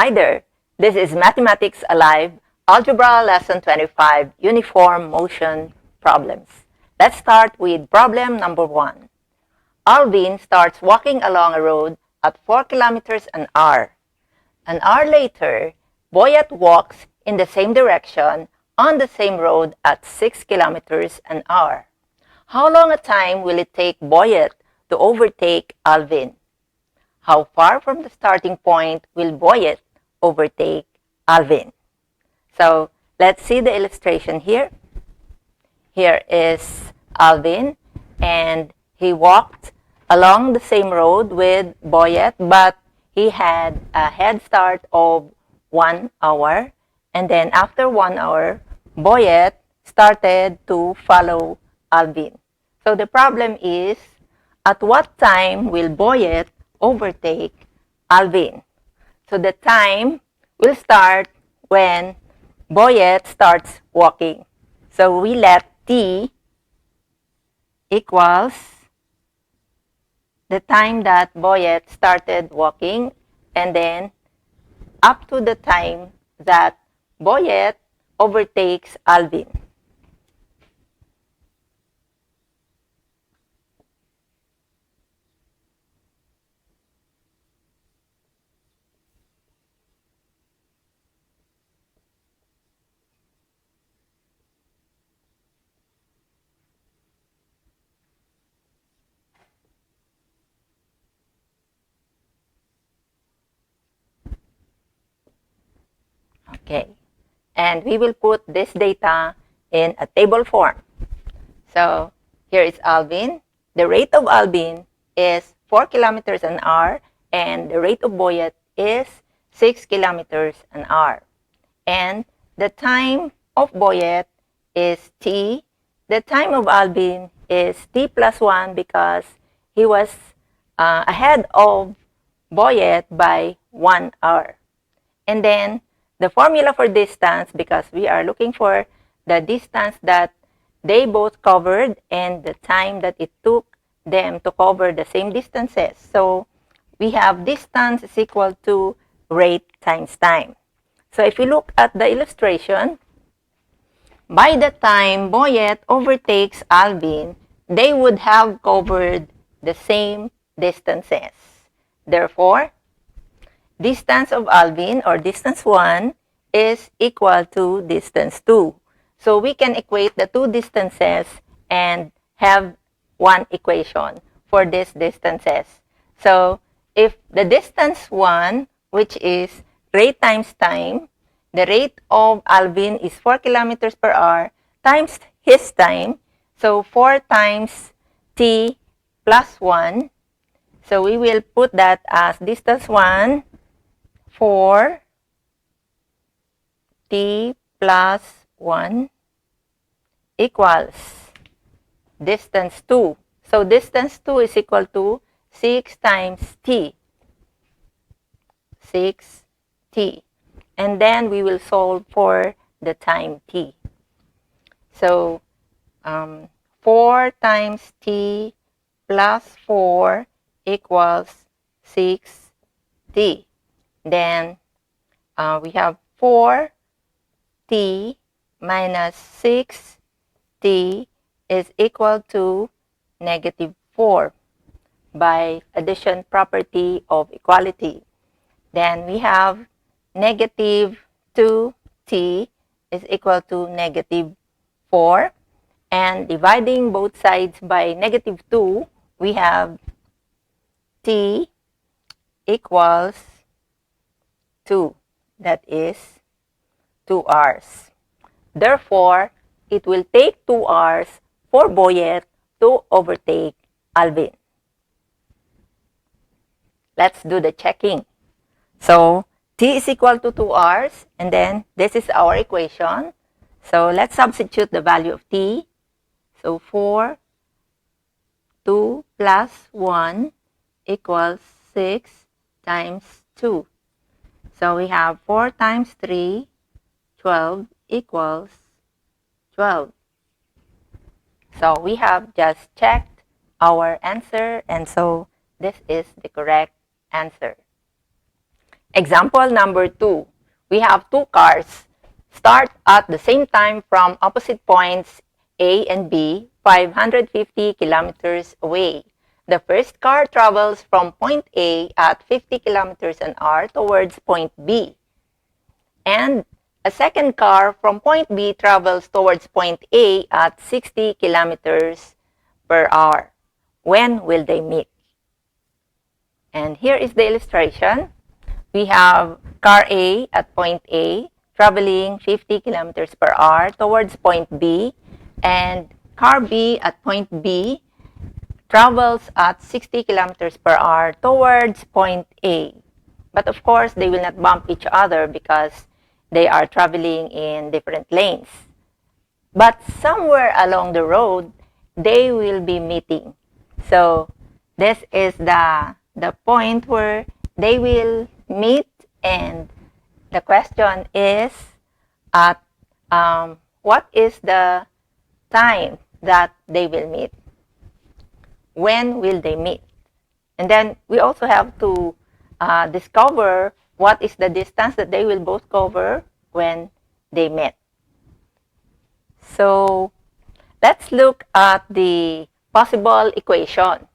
Hi there, this is Mathematics Alive, Algebra Lesson 25, Uniform Motion Problems. Let's start with problem number 1. Alvin starts walking along a road at 4 kilometers an hour. An hour later, Boyet walks in the same direction on the same road at 6 kilometers an hour. How long a time will it take Boyet to overtake Alvin? How far from the starting point will Boyet overtake Alvin? So let's see the illustration here. Here is Alvin, and he walked along the same road with Boyet, but he had a head start of 1 hour. And then after 1 hour, Boyet started to follow Alvin. So the problem is, at what time will Boyet overtake Alvin? So the time will start when Boyet starts walking. So we let t equals the time that Boyet started walking, and then up to the time that Boyet overtakes Alvin. Okay, and we will put this data in a table form. So here is Alvin. The rate of Alvin is 4 kilometers an hour, and the rate of Boyet is 6 kilometers an hour. And the time of Boyet is t. The time of Alvin is t plus 1 because he was ahead of Boyet by 1 hour. And then the formula for distance, because we are looking for the distance that they both covered and the time that it took them to cover the same distances. So we have distance is equal to rate times time. So if we look at the illustration, by the time Boyet overtakes Alvin, they would have covered the same distances. Therefore, distance of Alvin, or distance 1, is equal to distance 2. So we can equate the two distances and have one equation for these distances. So if the distance 1, which is rate times time, the rate of Alvin is 4 kilometers per hour times his time. So 4 times t plus 1. So we will put that as distance 1, 4 t plus 1 equals distance 2. So distance 2 is equal to 6 times t. 6t. And then we will solve for the time t. So 4 times t plus 4 equals 6t. Then we have 4t minus 6t is equal to negative 4 by addition property of equality. Then we have negative 2t is equal to negative 4. And dividing both sides by negative 2, we have t equals 2. That is 2 hours. Therefore, it will take 2 hours for Boyet to overtake Alvin. Let's do the checking. So t is equal to 2 hours, and then this is our equation. So let's substitute the value of t. So 4, 2 plus 1 equals 6 times 2. So we have 4 times 3, 12 equals 12. So we have just checked our answer, and so this is the correct answer. Example number 2. We have two cars start at the same time from opposite points A and B, 550 kilometers away. The first car travels from point A at 50 kilometers an hour towards point B. And a second car from point B travels towards point A at 60 kilometers per hour. When will they meet? And here is the illustration. We have car A at point A traveling 50 kilometers per hour towards point B, and car B at point B travels at 60 kilometers per hour towards point A. But of course, they will not bump each other because they are traveling in different lanes. But somewhere along the road, they will be meeting. So this is the point where they will meet, and the question is at what is the time that they will meet? When will they meet? And then we also have to discover what is the distance that they will both cover when they met. So let's look at the possible equation.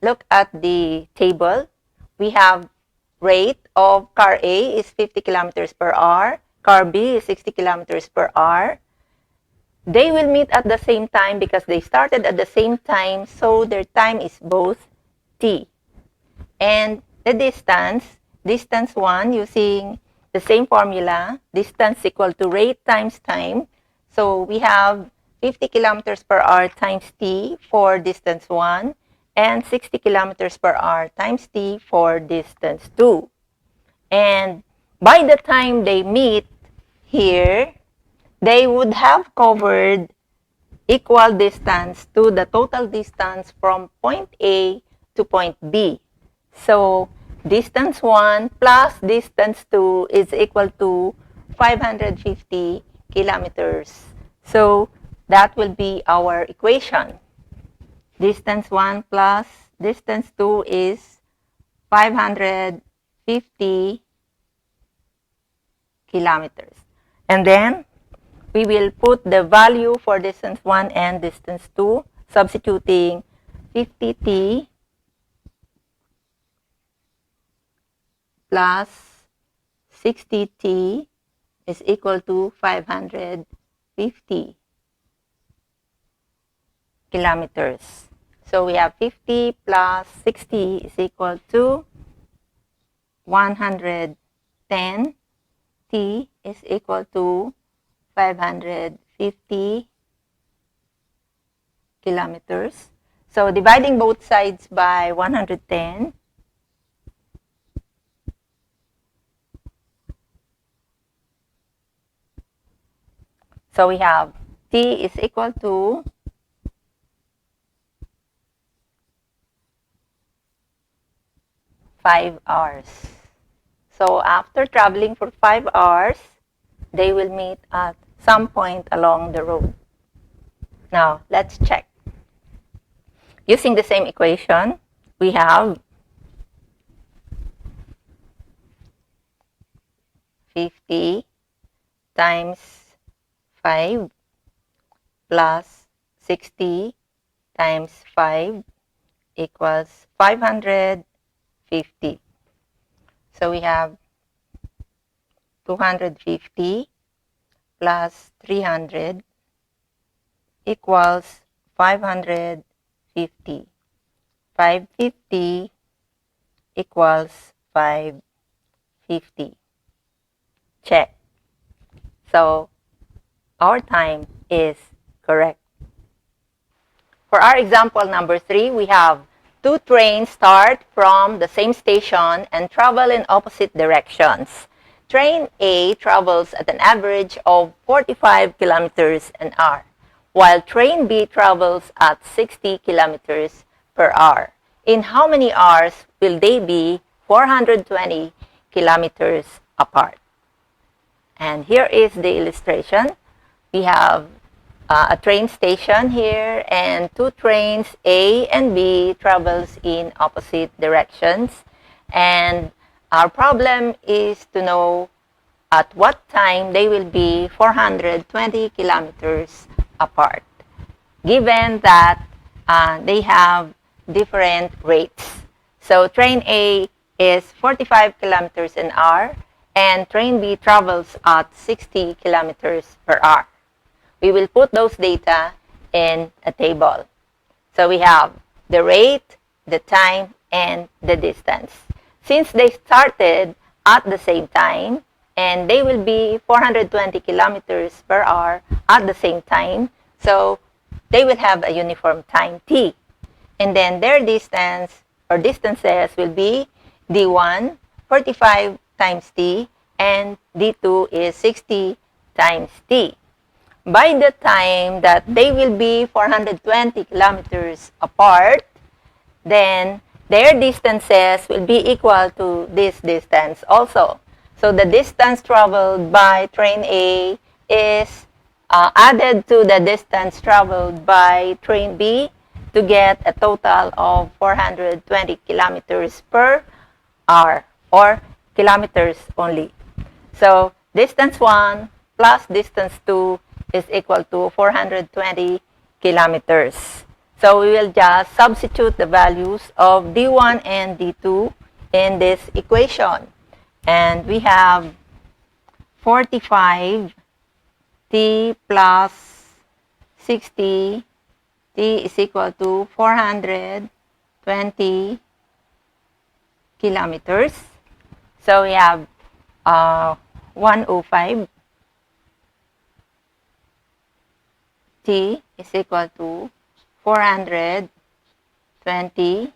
Look at the table. We have rate of car A is 50 kilometers per hour. Car B is 60 kilometers per hour. They will meet at the same time because they started at the same time, so their time is both t. And the distance 1, using the same formula, distance equal to rate times time. So we have 50 kilometers per hour times t for distance 1, and 60 kilometers per hour times t for distance 2. And by the time they meet here, they would have covered equal distance to the total distance from point A to point B. So distance 1 plus distance 2 is equal to 550 kilometers. So that will be our equation. Distance 1 plus distance 2 is 550 kilometers. And then we will put the value for distance 1 and distance 2, substituting 50t plus 60t is equal to 550 kilometers. So we have 50 plus 60 is equal to 110. T is equal to 550 kilometers. So dividing both sides by 110, so we have T is equal to 5 hours. So after traveling for 5 hours, they will meet at some point along the road. Now, let's check. Using the same equation, we have 50 times 5 plus 60 times 5 equals 550. So we have 250 plus 300 equals 550. 550 equals 550. Check. So our time is correct. For our example number 3, we have two trains start from the same station and travel in opposite directions. Train A travels at an average of 45 kilometers an hour, while train B travels at 60 kilometers per hour. In how many hours will they be 420 kilometers apart? And here is the illustration. We have a train station here, and two trains, A and B, travels in opposite directions. And Our problem is to know at what time they will be 420 kilometers apart, given that they have different rates. So train A is 45 kilometers an hour, and train B travels at 60 kilometers per hour. We will put those data in a table. So we have the rate, the time, and the distance. Since they started at the same time, and they will be 420 kilometers per hour at the same time, so they will have a uniform time t. And then their distance or distances will be d1, 45 times t, and d2 is 60 times t. By the time that they will be 420 kilometers apart, then their distances will be equal to this distance also. So the distance traveled by train A is added to the distance traveled by train B to get a total of 420 kilometers per hour, or kilometers only. So distance 1 plus distance 2 is equal to 420 kilometers. So we will just substitute the values of d1 and d2 in this equation. And we have 45 t plus 60 t is equal to 420 kilometers. So we have 105 t is equal to 420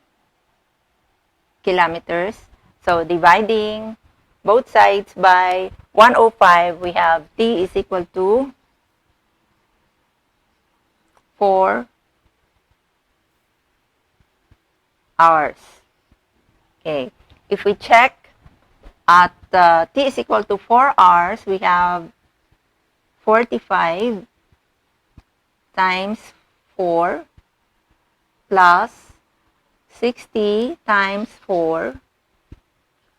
kilometers. So dividing both sides by 105, we have t is equal to 4 hours. Okay, if we check at t is equal to 4 hours, we have 45 times 4 plus 60 times 4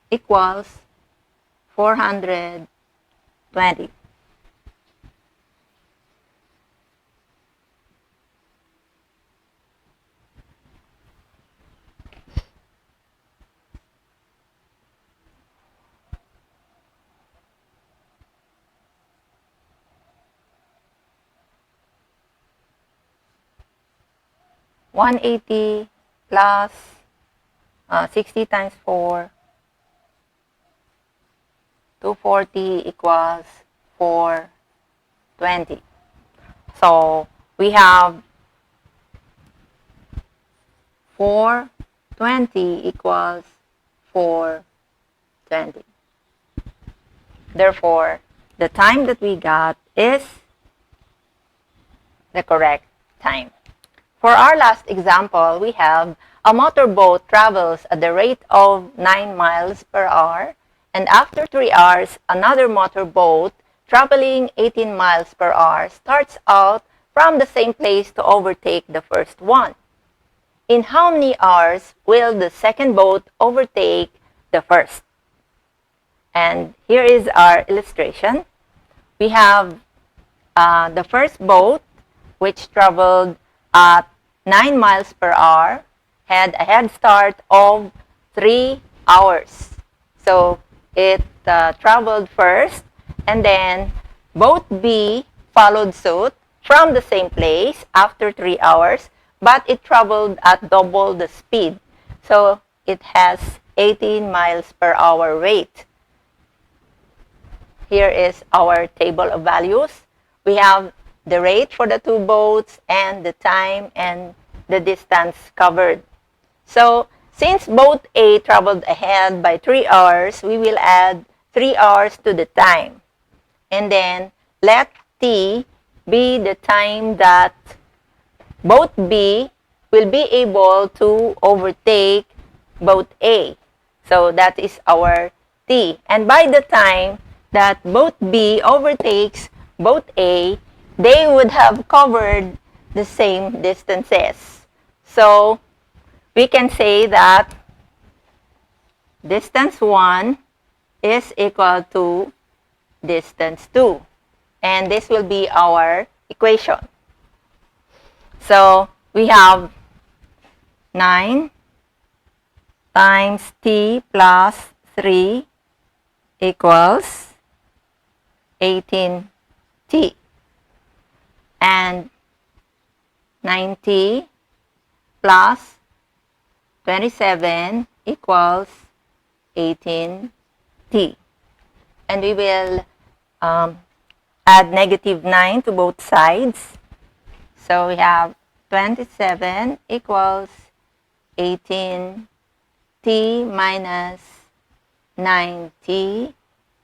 equals 420. $180 plus 60 times 4, 240 equals 420. So we have 420 equals 420. Therefore, the time that we got is the correct time. For our last example, we have a motorboat travels at the rate of 9 miles per hour, and after 3 hours, another motorboat traveling 18 miles per hour starts out from the same place to overtake the first one. In how many hours will the second boat overtake the first? And here is our illustration. We have the first boat, which traveled at 9 miles per hour, had a head start of 3 hours. So it traveled first, and then boat B followed suit from the same place after 3 hours, but it traveled at double the speed. So it has 18 miles per hour rate. Here is our table of values. We have the rate for the two boats and the time and the distance covered. So since boat A traveled ahead by 3 hours, we will add 3 hours to the time. And then let T be the time that boat B will be able to overtake boat A. So that is our T. And by the time that boat B overtakes boat A, they would have covered the same distances. So we can say that distance 1 is equal to distance 2. And this will be our equation. So we have 9 times t plus 3 equals 18t. And 9t plus 27 equals 18t. And we will add negative 9 to both sides. So we have 27 equals 18t minus 9t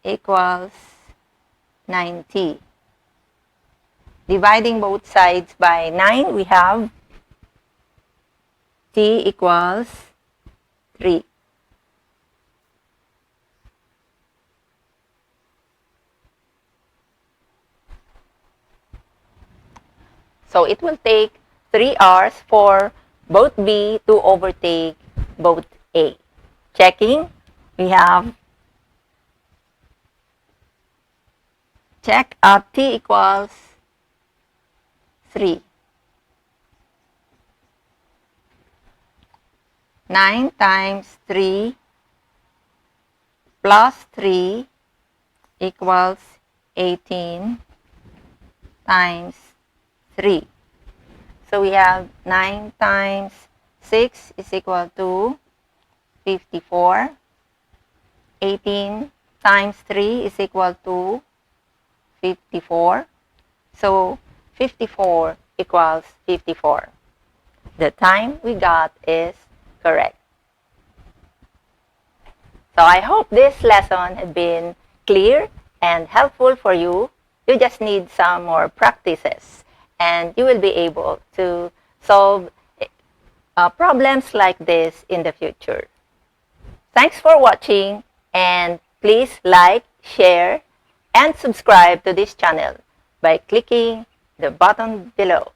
equals 9t. Dividing both sides by 9, we have t equals 3. So it will take 3 hours for both B to overtake both A. Checking, we have check t equals 3. 9 times 3 plus 3 equals 18 times 3. So we have 9 times 6 is equal to 54. 18 times 3 is equal to 54. So 54 equals 54. The time we got is correct. So I hope this lesson has been clear and helpful for you. You just need some more practices and you will be able to solve problems like this in the future. Thanks for watching and please like, share, and subscribe to this channel by clicking the button below.